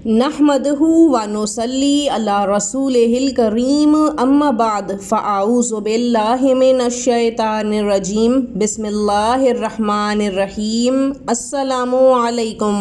نحمدہ ونصلی علی رسولہ الکریم اما بعد فاعوذ باللہ من الشیطان الرجیم بسم اللہ الرحمن الرحیم السلام علیکم۔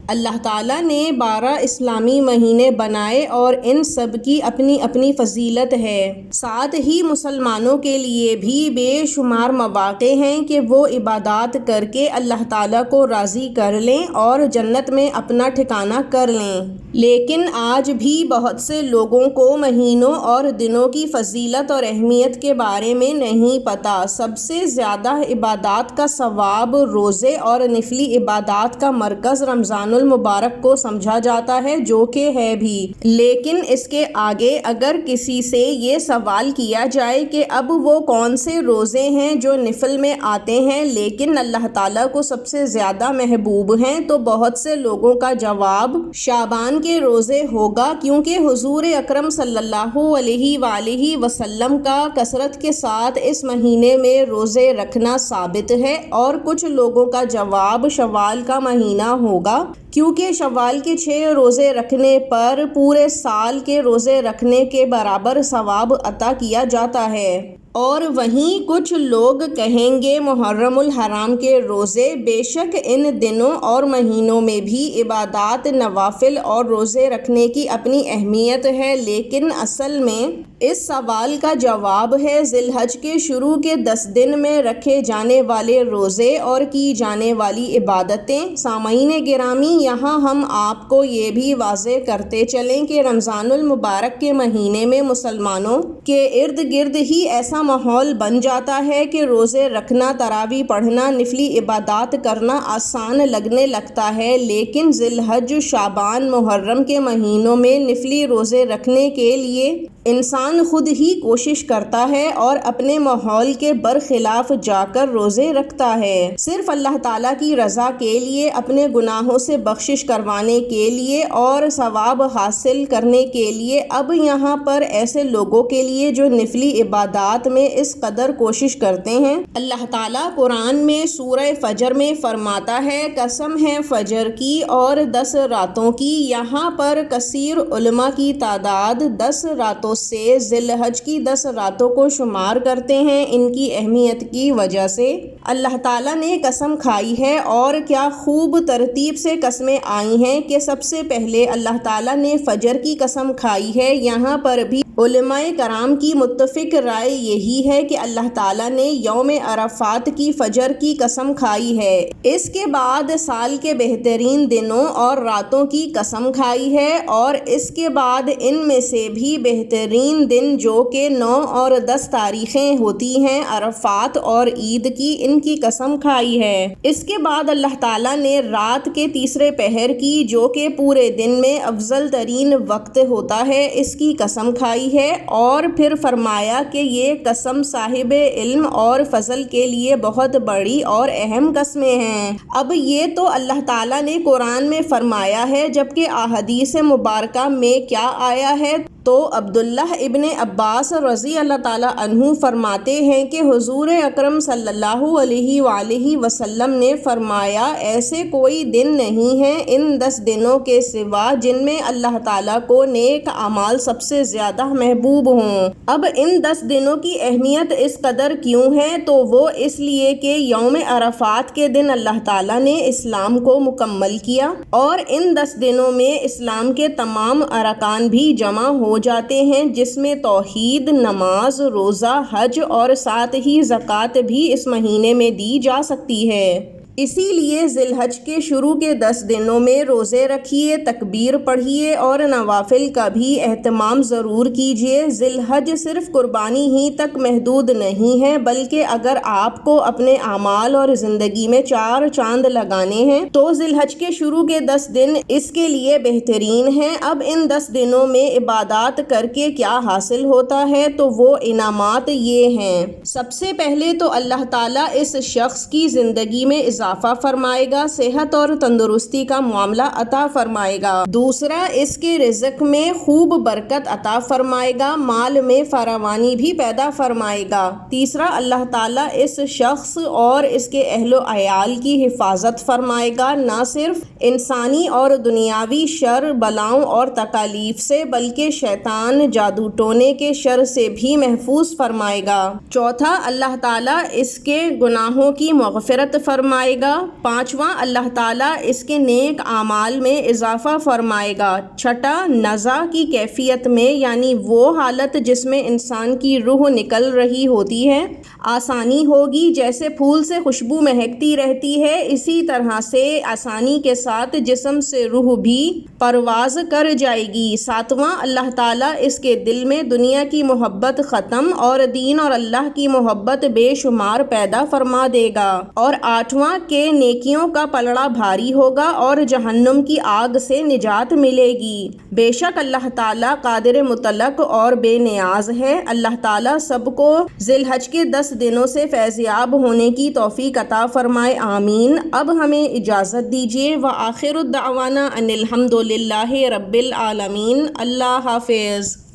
اللہ تعالیٰ نے 12 اسلامی مہینے بنائے اور ان سب کی اپنی اپنی فضیلت ہے۔ ساتھ ہی مسلمانوں کے لیے بھی بے شمار مواقع ہیں کہ وہ عبادات کر کے اللہ تعالیٰ کو راضی کر لیں اور جنت میں اپنا ٹھکانہ کر لیں۔ لیکن آج بھی بہت سے لوگوں کو مہینوں اور دنوں کی فضیلت اور اہمیت کے بارے میں نہیں پتہ۔ سب سے زیادہ عبادات کا ثواب روزے اور نفلی عبادات کا مرکز رمضان المبارک کو سمجھا جاتا ہے، جو کہ ہے بھی۔ لیکن اس کے آگے اگر کسی سے یہ سوال کیا جائے کہ اب وہ کون سے روزے ہیں جو نفل میں آتے ہیں لیکن اللہ تعالیٰ کو سب سے زیادہ محبوب ہیں، تو بہت سے لوگوں کا جواب شعبان کے روزے ہوگا، کیونکہ حضور اکرم صلی اللہ علیہ وآلہ وسلم کا کثرت کے ساتھ اس مہینے میں روزے رکھنا ثابت ہے۔ اور کچھ لوگوں کا جواب شوال کا مہینہ ہوگا، کیونکہ شوال کے 6 روزے رکھنے پر پورے سال کے روزے رکھنے کے برابر ثواب عطا کیا جاتا ہے۔ اور وہیں کچھ لوگ کہیں گے محرم الحرام کے روزے۔ بے شک ان دنوں اور مہینوں میں بھی عبادات، نوافل اور روزے رکھنے کی اپنی اہمیت ہے، لیکن اصل میں اس سوال کا جواب ہے ذی الحج کے شروع کے 10 دن میں رکھے جانے والے روزے اور کی جانے والی عبادتیں۔ سامعین گرامی، یہاں ہم آپ کو یہ بھی واضح کرتے چلیں کہ رمضان المبارک کے مہینے میں مسلمانوں کے ارد گرد ہی ایسا ماحول بن جاتا ہے کہ روزے رکھنا، تراویح پڑھنا، نفلی عبادات کرنا آسان لگنے لگتا ہے، لیکن ذی الحج، شعبان، محرم کے مہینوں میں نفلی روزے رکھنے کے لیے انسان خود ہی کوشش کرتا ہے اور اپنے ماحول کے برخلاف جا کر روزے رکھتا ہے، صرف اللہ تعالیٰ کی رضا کے لیے، اپنے گناہوں سے بخشش کروانے کے لیے اور ثواب حاصل کرنے کے لیے۔ اب یہاں پر ایسے لوگوں کے لیے جو نفلی عبادات میں اس قدر کوشش کرتے ہیں، اللہ تعالیٰ قرآن میں سورہ فجر میں فرماتا ہے، قسم ہے فجر کی اور 10 راتوں کی۔ یہاں پر کثیر علماء کی تعداد 10 راتوں سے ذی الحج کی 10 راتوں کو شمار کرتے ہیں، ان کی اہمیت کی وجہ سے۔ اللہ تعالیٰ نے قسم کھائی ہے اور کیا خوب ترتیب سے قسمیں آئی ہیں کہ سب سے پہلے اللہ تعالیٰ نے فجر کی قسم کھائی ہے۔ یہاں پر بھی علماء کرام کی متفق رائے یہی ہے کہ اللہ تعالیٰ نے یوم عرفات کی فجر کی قسم کھائی ہے۔ اس کے بعد سال کے بہترین دنوں اور راتوں کی قسم کھائی ہے، اور اس کے بعد ان میں سے بھی بہترین دن جو کہ 9 اور 10 تاریخیں ہوتی ہیں عرفات اور عید کی، ان کی قسم کھائی ہے۔ اس کے بعد اللہ تعالیٰ نے رات کے تیسرے پہر کی، جو کہ پورے دن میں افضل ترین وقت ہوتا ہے، اس کی قسم کھائی ہے، اور پھر فرمایا کہ یہ قسم صاحب علم اور فضل کے لیے بہت بڑی اور اہم قسمیں ہیں۔ اب یہ تو اللہ تعالیٰ نے قرآن میں فرمایا ہے، جبکہ احادیث مبارکہ میں کیا آیا ہے تو عبداللہ ابن عباس رضی اللہ تعالیٰ عنہ فرماتے ہیں کہ حضور اکرم صلی اللہ علیہ وآلہ وسلم نے فرمایا، ایسے کوئی دن نہیں ہیں ان 10 دنوں کے سوا جن میں اللہ تعالیٰ کو نیک اعمال سب سے زیادہ محبوب ہوں۔ اب ان 10 دنوں کی اہمیت اس قدر کیوں ہے؟ تو وہ اس لیے کہ یوم عرفات کے دن اللہ تعالیٰ نے اسلام کو مکمل کیا، اور ان 10 دنوں میں اسلام کے تمام ارکان بھی جمع ہو جاتے ہیں، جس میں توحید، نماز، روزہ، حج اور ساتھ ہی زکوٰۃ بھی اس مہینے میں دی جا سکتی ہے۔ اسی لیے ذی الحج کے شروع کے 10 دنوں میں روزے رکھیے، تکبیر پڑھیے اور نوافل کا بھی اہتمام ضرور کیجیے۔ ذی الحج صرف قربانی ہی تک محدود نہیں ہے، بلکہ اگر آپ کو اپنے اعمال اور زندگی میں 4 چاند لگانے ہیں تو ذی الحج کے شروع کے 10 دن اس کے لیے بہترین ہیں۔ اب ان 10 دنوں میں عبادات کر کے کیا حاصل ہوتا ہے؟ تو وہ انعامات یہ ہیں۔ سب سے پہلے تو اللہ تعالیٰ اس شخص کی زندگی میں اضافہ اضافہ فرمائے گا، صحت اور تندرستی کا معاملہ عطا فرمائے گا۔ دوسرا، اس کے رزق میں خوب برکت عطا فرمائے گا، مال میں فراوانی بھی پیدا فرمائے گا۔ تیسرا، اللہ تعالیٰ اس شخص اور اس کے اہل و عیال کی حفاظت فرمائے گا، نہ صرف انسانی اور دنیاوی شر بلاؤں اور تکالیف سے بلکہ شیطان جادو ٹونے کے شر سے بھی محفوظ فرمائے گا۔ چوتھا، اللہ تعالیٰ اس کے گناہوں کی مغفرت فرمائے گا۔ پانچواں، اللہ تعالیٰ اس کے نیک اعمال میں اضافہ فرمائے گا۔ چھٹا، نزع کی کیفیت میں یعنی وہ حالت جس میں انسان کی روح نکل رہی ہوتی ہے آسانی ہوگی، جیسے پھول سے خوشبو مہکتی رہتی ہے اسی طرح سے آسانی کے ساتھ جسم سے روح بھی پرواز کر جائے گی۔ ساتواں، اللہ تعالیٰ اس کے دل میں دنیا کی محبت ختم اور دین اور اللہ کی محبت بے شمار پیدا فرما دے گا۔ اور آٹھواں کہ نیکیوں کا پلڑا بھاری ہوگا اور جہنم کی آگ سے نجات ملے گی۔ بے شک اللہ تعالیٰ قادر مطلق اور بے نیاز ہے۔ اللہ تعالیٰ سب کو ذی الحج کے 10 دنوں سے فیضیاب ہونے کی توفیق عطا فرمائے، آمین۔ اب ہمیں اجازت دیجیے، وآخر الدعوانا ان الحمد للہ رب العالمین۔ اللہ حافظ۔